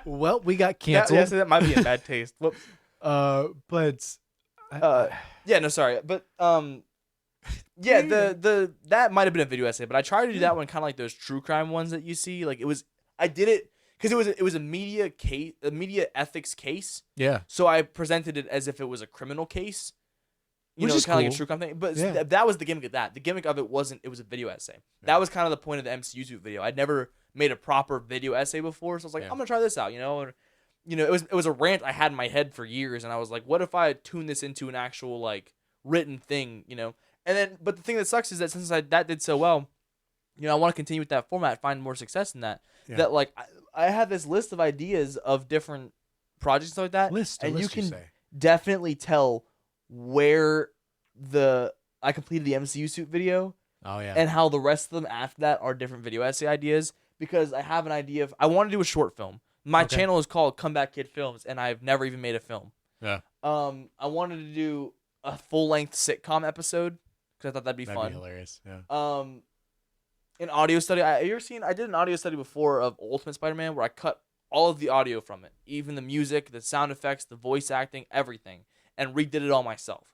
Well, we got canceled. That might be in bad taste. Whoops. But yeah, no, sorry, but yeah, the that might have been a video essay, but I tried to do that one kind of like those true crime ones that you see. Like I did it because it was a media ethics case. Yeah. So I presented it as if it was a criminal case. Which is kind of cool. like a true crime thing. But that was the gimmick of that. The gimmick of it it was a video essay. Yeah. That was kind of the point of the MCU suit video. I'd never made a proper video essay before, so I was like, I'm gonna try this out, Or, it was a rant I had in my head for years, and I was like, what if I tune this into an actual like written thing, And then, but the thing that sucks is that since that did so well, I want to continue with that format, find more success in that. Yeah. That like I have this list of ideas of different projects and stuff like that, and you can definitely tell where I completed the MCU suit video. Oh yeah. And how the rest of them after that are different video essay ideas, because I have an idea I want to do a short film. My channel is called Comeback Kid Films, and I've never even made a film. Yeah. I wanted to do a full-length sitcom episode because I thought that'd be fun. That'd be hilarious. Yeah. An audio study. I did an audio study before of Ultimate Spider-Man where I cut all of the audio from it, even the music, the sound effects, the voice acting, everything, and redid it all myself.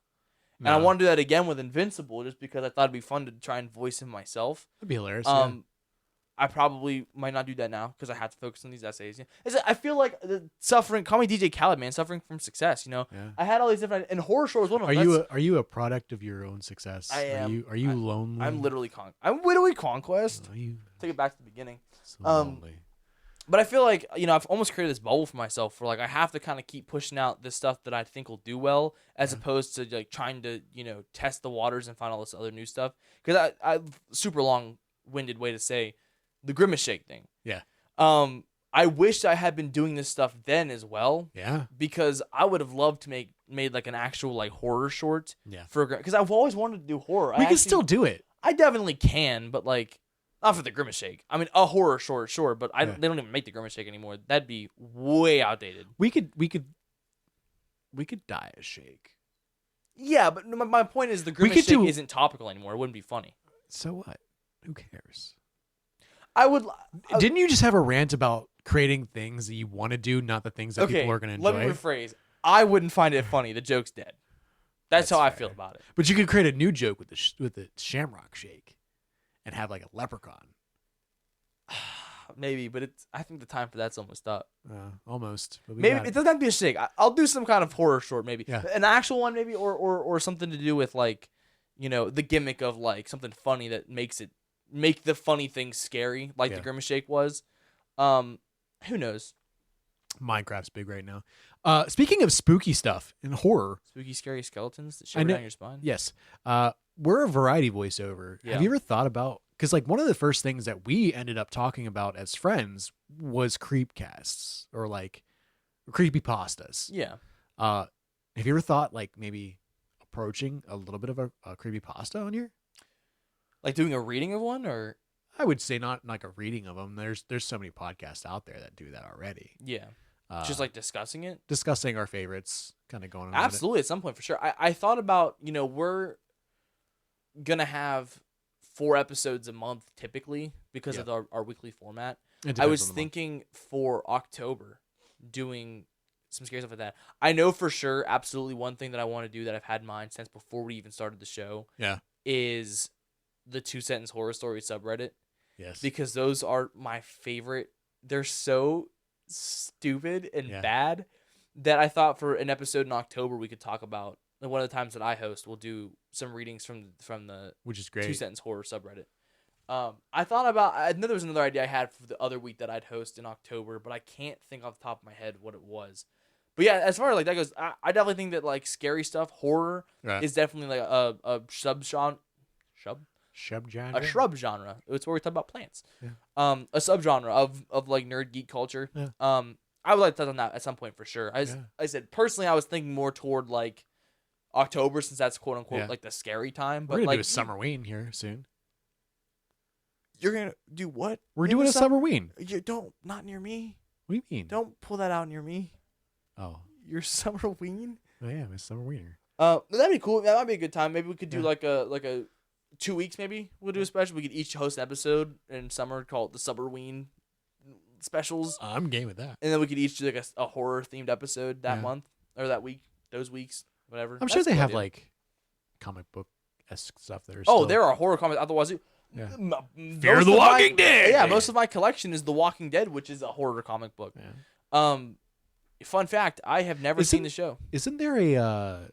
And I want to do that again with Invincible, just because I thought it'd be fun to try and voice him myself. That'd be hilarious. I probably might not do that now because I have to focus on these essays. I feel like suffering. Call me DJ Khaled, man. Suffering from success. Yeah. I had all these different, and horror show was one of them. Are you a product of your own success? I am. Are you lonely? I'm literally conquest. Take it back to the beginning. So lonely. But I feel like I've almost created this bubble for myself where like I have to kind of keep pushing out this stuff that I think will do well, as opposed to like trying to test the waters and find all this other new stuff. Because I super long-winded way to say the Grimace Shake thing. Yeah. I wish I had been doing this stuff then as well. Yeah. Because I would have loved to made like an actual like horror short. Yeah. Because I've always wanted to do horror. We can still do it. I definitely can, but like not for the Grimace Shake. I mean, a horror short, sure, but they don't even make the Grimace Shake anymore. That'd be way outdated. We could dye a shake. Yeah, but my point is the Grimace Shake isn't topical anymore. It wouldn't be funny. So what? Who cares? Didn't you just have a rant about creating things that you want to do, not the things that people are going to enjoy? Let me rephrase. I wouldn't find it funny. The joke's dead. That's how fair. I feel about it. But you could create a new joke with the Shamrock Shake and have like a leprechaun. Maybe, but I think the time for that's almost up. Almost. Maybe it doesn't have to be a shake. I'll do some kind of horror short, maybe. Yeah. An actual one, maybe, or something to do with like, the gimmick of like something funny that make the funny things scary, like the Grimace Shake was. Who knows? Minecraft's big right now. Speaking of spooky stuff and horror, spooky, scary skeletons that shiver down your spine. Yes. We're a variety voiceover. Yeah. Have you ever thought about? Because like one of the first things that we ended up talking about as friends was creepcasts or like creepypastas. Yeah. Have you ever thought like maybe approaching a little bit of a creepypasta on here? Like doing a reading of one, or I would say not like a reading of them. There's so many podcasts out there that do that already. yeah, just like discussing it, discussing our favorites, kind of going on. Absolutely, at some point for sure. I thought about, we're gonna have 4 episodes a month typically because of our weekly format. I was thinking for October doing some scary stuff like that. I know for sure, absolutely, one thing that I want to do that I've had in mind since before we even started the show. Yeah. Is the 2-sentence horror story subreddit. Yes. Because those are my favorite. They're so stupid and bad that I thought for an episode in October we could talk about. Like one of the times that I host, we'll do some readings from the which is great 2-sentence horror subreddit. I thought about. I know there was another idea I had for the other week that I'd host in October, but I can't think off the top of my head what it was. But yeah, as far as like that goes, I definitely think that like scary stuff, horror, is definitely like a subgenre. A shrub genre. It's where we talk about plants. Yeah. A subgenre of like nerd geek culture. Yeah. I would like to touch on that at some point for sure. I said personally, I was thinking more toward like October since that's quote unquote like the scary time. But we're gonna like do a Summerween here soon. You're gonna do what? We're doing a Summerween. You don't not near me. What do you mean? Don't pull that out near me. Oh, your Summerween? Oh yeah, it's Summerweener. That'd be cool. That might be a good time. Maybe we could do like a 2 weeks. Maybe we'll do a special. We could each host an episode in summer called the Summerween specials. I'm game with that. And then we could each do like a horror themed episode that month or that week, those weeks, whatever. I'm sure they have like comic book esque stuff there. There are horror comics. Otherwise, yeah. Fear the Walking Dead. Yeah, most of my collection is The Walking Dead, which is a horror comic book. Yeah. Fun fact: I have never seen the show. Isn't there a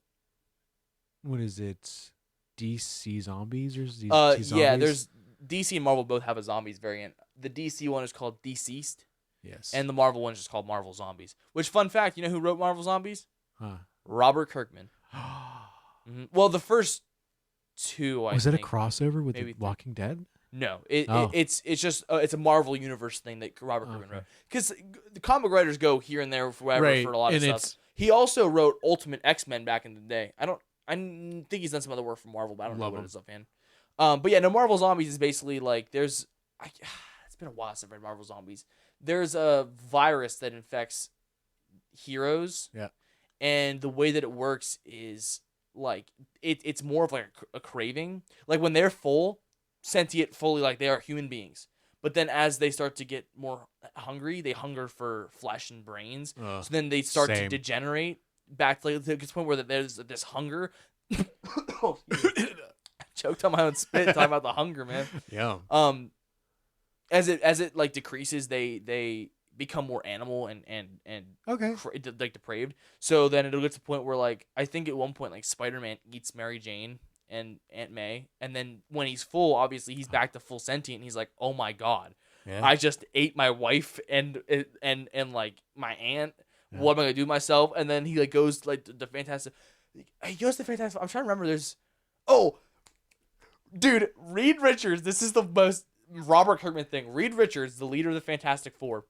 what is it? DC Zombies or DC Zombies? Yeah, there's DC and Marvel both have a zombies variant. The DC one is called Deceased. Yes. And the Marvel one is just called Marvel Zombies. Which, fun fact, you know who wrote Marvel Zombies? Huh. Robert Kirkman. Well, the first 2, Was it a crossover with The Walking Dead? No, it's just it's a Marvel Universe thing that Robert Kirkman wrote. Because the comic writers go here and there for a lot of stuff. He also wrote Ultimate X-Men back in the day. I think he's done some other work for Marvel, but I don't know what it is offhand. But yeah, no, Marvel Zombies is basically like it's been a while since I've read Marvel Zombies. There's a virus that infects heroes. Yeah. And the way that it works is like it's more of like a craving. Like when they're full, sentient, fully like they are human beings. But then as they start to get more hungry, they hunger for flesh and brains. So then they start to degenerate back to the point where there's this hunger. Choked on my own spit talking about the hunger, man. Yeah. As it like decreases, they become more animal and like depraved. So then it'll get to the point where like I think at one point like Spider-Man eats Mary Jane and Aunt May, and then when he's full, obviously he's back to full sentient. And he's like, oh my god, I just ate my wife and like my aunt. Yeah. What am I gonna do to myself? And then he like goes like the Fantastic. He goes to Fantastic. I'm trying to remember. Dude, Reed Richards. This is the most Robert Kirkman thing. Reed Richards, the leader of the Fantastic Four,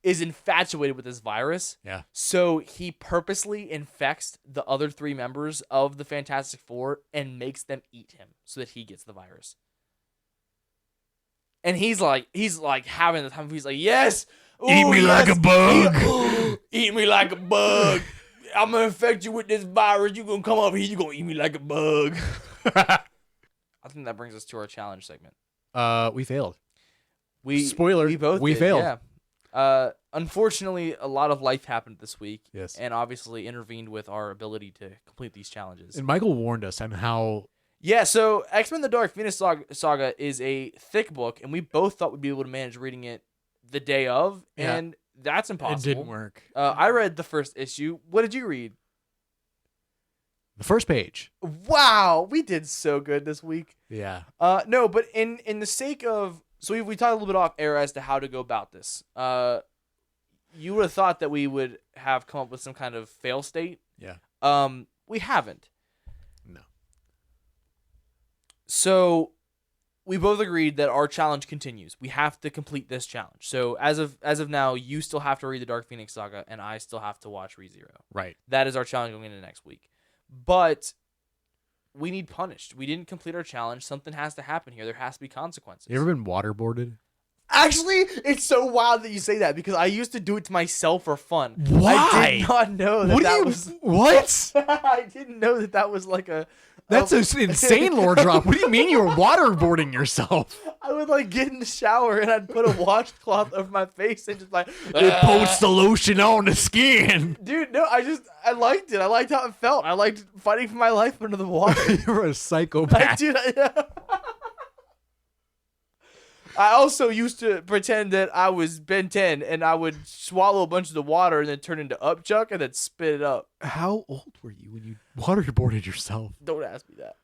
is infatuated with this virus. Yeah. So he purposely infects the other 3 members of the Fantastic Four and makes them eat him so that he gets the virus. And he's like having the time. He's like, yes. Ooh, eat me like a bug. Eat me like a bug. I'm going to infect you with this virus. You're going to come up here. You're going to eat me like a bug. I think that brings us to our challenge segment. We failed. Spoiler. We failed. Yeah. Unfortunately, a lot of life happened this week. Yes. And obviously intervened with our ability to complete these challenges. And Michael warned us on how... Yeah, so X-Men The Dark Phoenix Saga is a thick book, and we both thought we'd be able to manage reading it the day of, and that's impossible. It didn't work. I read the first issue. What did you read? The first page. Wow, we did so good this week. Yeah. No, but in the sake of... So we talked a little bit off air as to how to go about this. You would have thought that we would have come up with some kind of fail state. Yeah. We haven't. No. So we both agreed that our challenge continues. We have to complete this challenge. So as of now, you still have to read the Dark Phoenix Saga, and I still have to watch ReZero. Right. That is our challenge going into next week. But we need punished. We didn't complete our challenge. Something has to happen here. There has to be consequences. You ever been waterboarded? Actually, it's so wild that you say that because I used to do it to myself for fun. Why? I did not know that was... What? I didn't know that was like a... That's an insane lore drop. What do you mean you were waterboarding yourself? I would like get in the shower and I'd put a washcloth over my face and just like... It puts the lotion on the skin. Dude, no, I liked it. I liked how it felt. I liked fighting for my life under the water. You're a psychopath. I also used to pretend that I was Ben 10 and I would swallow a bunch of the water and then turn into Upchuck and then spit it up. How old were you when you waterboarded yourself? Don't ask me that.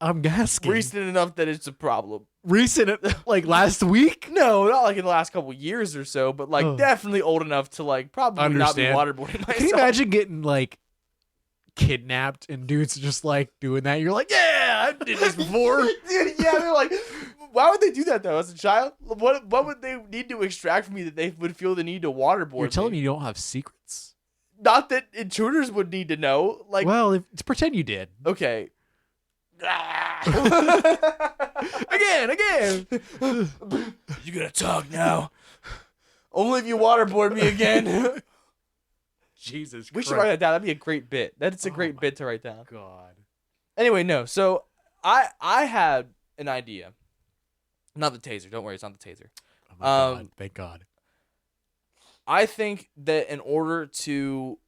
I'm asking. Recent enough that it's a problem. Recent, like last week? No, not like in the last couple years or so, but like definitely old enough to like probably not be waterboarding myself. Can you imagine getting like kidnapped and dudes just like doing that? You're like, yeah, I did this before. Dude, yeah, they're like, why would they do that though? As a child, what would they need to extract from me that they would feel the need to waterboard? You're telling me? me you don't have secrets? Not that intruders would need to know. Like, well, let's pretend you did. Okay. Again. You gonna talk now? Only if you waterboard me again. Jesus Christ. We should write that down. That'd be a great bit. That's a great bit to write down. God. Anyway, no. So I had an idea. Not the taser. Don't worry, it's not the taser. Oh my God. Thank God. I think that in order to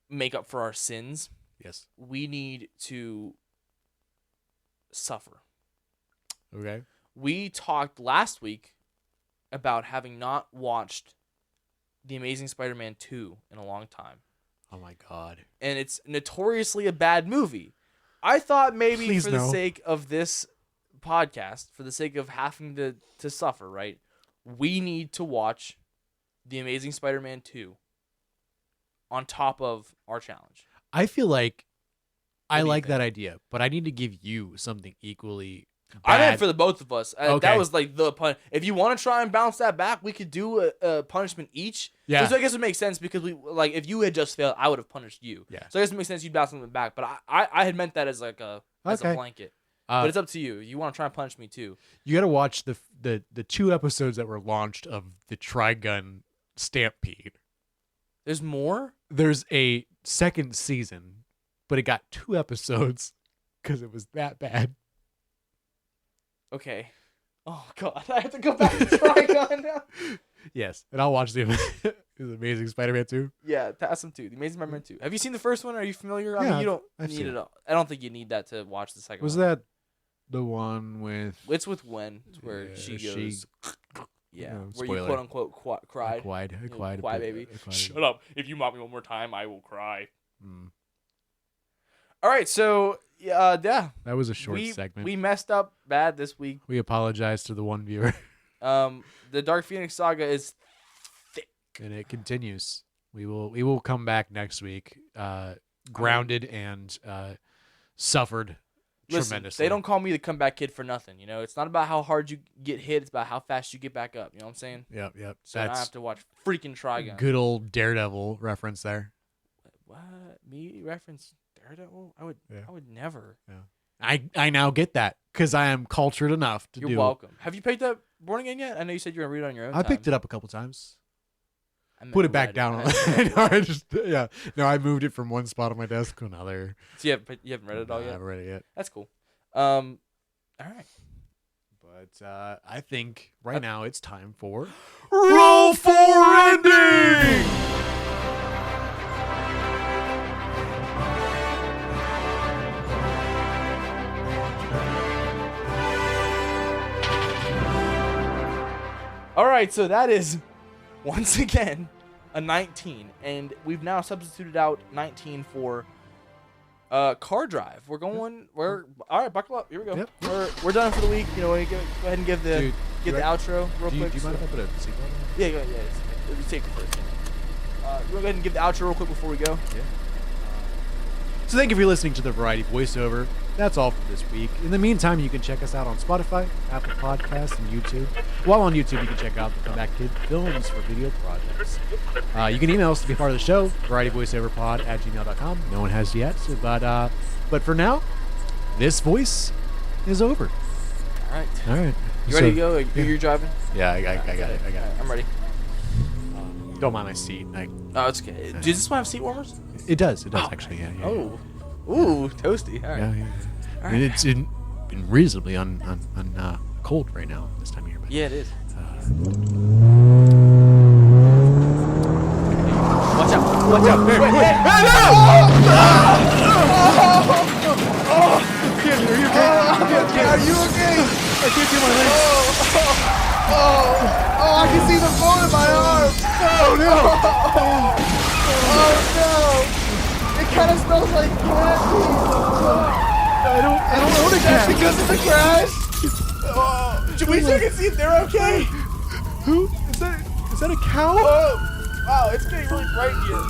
make up for our sins, yes, we need to suffer. Okay. We talked last week about having not watched The Amazing Spider-Man 2 in a long time. Oh my God. And it's notoriously a bad movie. I thought maybe Please for the sake of this podcast, for the sake of having to suffer, right? We need to watch The Amazing Spider-Man 2 on top of our challenge. I feel like I like think? that idea, but I need to give you something equally bad. I meant for the both of us. Okay. That was like the pun. If you want to try and bounce that back, we could do a punishment each. Yeah. So I guess it makes sense because we like if you had just failed, I would have punished you. Yeah. So I guess it makes sense you'd bounce something back. But I had meant that as like a blanket. But it's up to you. You want to try and punish me too. You got to watch the 2 episodes that were launched of the Trigun Stampede. There's more? There's a second season, but it got 2 episodes because it was that bad. Okay. Oh, God. I have to go back to Trigun now. Yes. And I'll watch the Amazing Spider-Man 2. Yeah, pass them too. The Amazing Spider-Man 2. Have you seen the first one? Are you familiar? I mean, you don't need it all. I don't think you need that to watch the second one. Was that the one with... It's with Gwen. It's where she goes... Yeah, where you quote-unquote cried. I cried. Cry, baby. Shut up. If you mock me one more time, I will cry. All right, so... yeah. That was a short segment. We messed up bad this week. We apologize to the one viewer. The Dark Phoenix saga is thick. And it continues. We will come back next week, grounded and suffered tremendously. They don't call me the comeback kid for nothing. You know, it's not about how hard you get hit; it's about how fast you get back up. You know what I'm saying? Yep. So I have to watch freaking Trigun. Good old Daredevil reference there. What? Me reference Daredevil? I would never. Yeah. I now get that because I am cultured enough to do. You're welcome. Have you picked up Born Again yet? I know you said you're gonna read it on your own. I picked it up a couple times. Put it back down. I moved it from one spot on my desk to another. So you haven't read it all yet? I haven't read it yet. That's cool. All right. But I think right now it's time for Roll for Ending! All right, so that is... once again, a 19, and we've now substituted out 19 for car drive. All right, buckle up. Here we go. Yep. We're done for the week. You know, go ahead and give the outro real quick. Do you mind if I put a seatbelt on? Yeah, go ahead. Yeah, it's safety first. You want to go ahead and give the outro real quick before we go? Yeah. So thank you for listening to the Variety Voiceover. that's all for this week. In the meantime, you can check us out on Spotify, Apple Podcasts, and YouTube. While on YouTube, you can check out the Comeback Kid Films for video projects. You can email us to be part of the show, varietyvoiceoverpod@gmail.com. No one has yet, but for now, this voice is over. All right. All right. You ready to go? You're driving? Yeah, I got it. I'm ready. Don't mind my seat. Oh, it's okay. Does this one have seat warmers? It does actually. Yeah. Oh. Ooh, toasty. All right. Yeah. All right. And it's been reasonably cold right now this time of year. But, Yeah, it is. Watch out! Watch out! Wait! Are you okay? I can't feel my legs. Oh, I can see the bone in my arm. Oh no! Oh no! It kind of smells like cat pee. I don't own a cat. Because of the crash. Should we check and see if they're okay? Who is that? Is that a cow? Oh, wow! It's getting really bright here.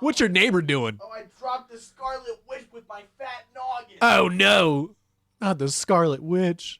What's your neighbor doing? Oh, I dropped the Scarlet Witch with my fat noggin. Oh no! Not the Scarlet Witch.